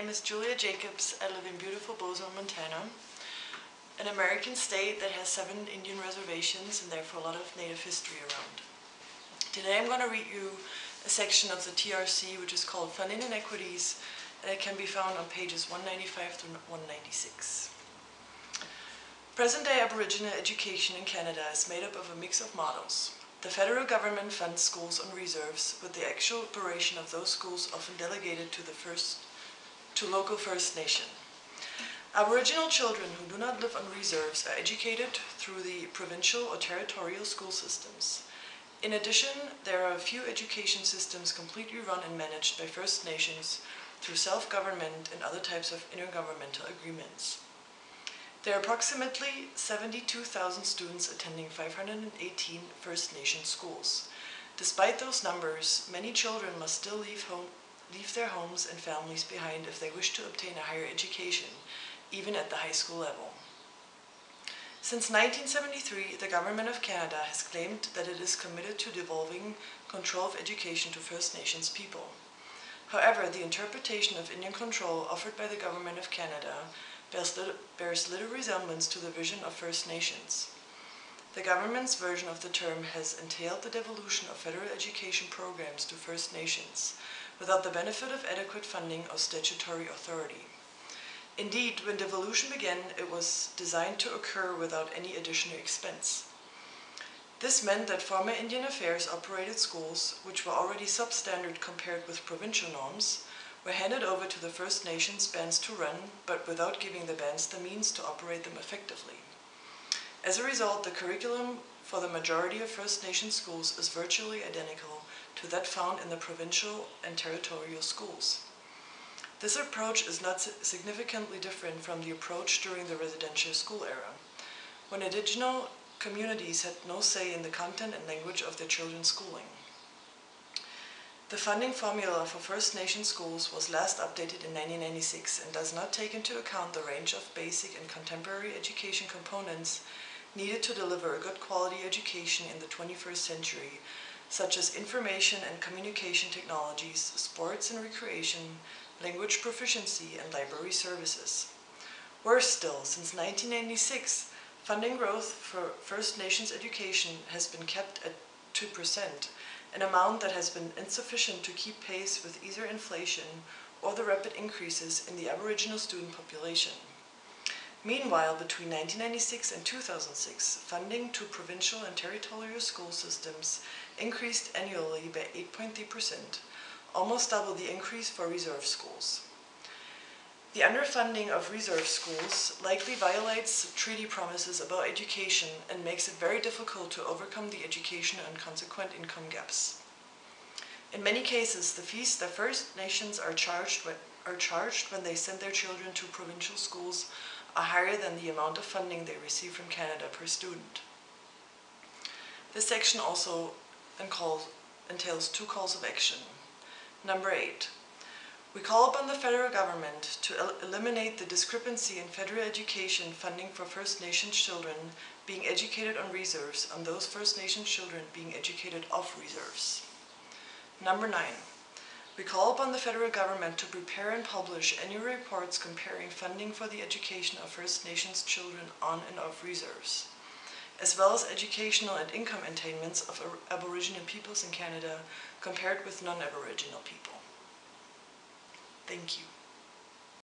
name is Julia Jacobs. I live in beautiful Bozeman, Montana, an American state that has 7 Indian reservations and therefore a lot of native history around. Today I'm going to read you a section of the TRC which is called Funding Inequities, and it can be found on pages 195 to 196. Present-day Aboriginal education in Canada is made up of a mix of models. The federal government funds schools on reserves, with the actual operation of those schools often delegated to local First Nation. Aboriginal children who do not live on reserves are educated through the provincial or territorial school systems. In addition, there are a few education systems completely run and managed by First Nations through self-government and other types of intergovernmental agreements. There are approximately 72,000 students attending 518 First Nation schools. Despite those numbers, many children must still leave their homes and families behind if they wish to obtain a higher education, even at the high school level. Since 1973, the Government of Canada has claimed that it is committed to devolving control of education to First Nations people. However, the interpretation of Indian control offered by the Government of Canada bears little resemblance to the vision of First Nations. The government's version of the term has entailed the devolution of federal education programs to First Nations, without the benefit of adequate funding or statutory authority. Indeed, when devolution began, it was designed to occur without any additional expense. This meant that former Indian Affairs operated schools, which were already substandard compared with provincial norms, were handed over to the First Nations bands to run, but without giving the bands the means to operate them effectively. As a result, the curriculum for the majority of First Nation schools is virtually identical to that found in the provincial and territorial schools. This approach is not significantly different from the approach during the residential school era, when Indigenous communities had no say in the content and language of their children's schooling. The funding formula for First Nation schools was last updated in 1996 and does not take into account the range of basic and contemporary education components needed to deliver a good quality education in the 21st century, such as information and communication technologies, sports and recreation, language proficiency, and library services. Worse still, since 1996, funding growth for First Nations education has been kept at 2%, an amount that has been insufficient to keep pace with either inflation or the rapid increases in the Aboriginal student population. Meanwhile, between 1996 and 2006, funding to provincial and territorial school systems increased annually by 8.3%, almost double the increase for reserve schools. The underfunding of reserve schools likely violates treaty promises about education and makes it very difficult to overcome the education and consequent income gaps. In many cases, the fees that First Nations are charged when they send their children to provincial schools are higher than the amount of funding they receive from Canada per student. This section also entails 2 calls of action. Number 8. We call upon the federal government to eliminate the discrepancy in federal education funding for First Nations children being educated on reserves and those First Nations children being educated off reserves. Number 9. We call upon the federal government to prepare and publish annual reports comparing funding for the education of First Nations children on and off reserves, as well as educational and income attainments of Aboriginal peoples in Canada compared with non-Aboriginal people. Thank you.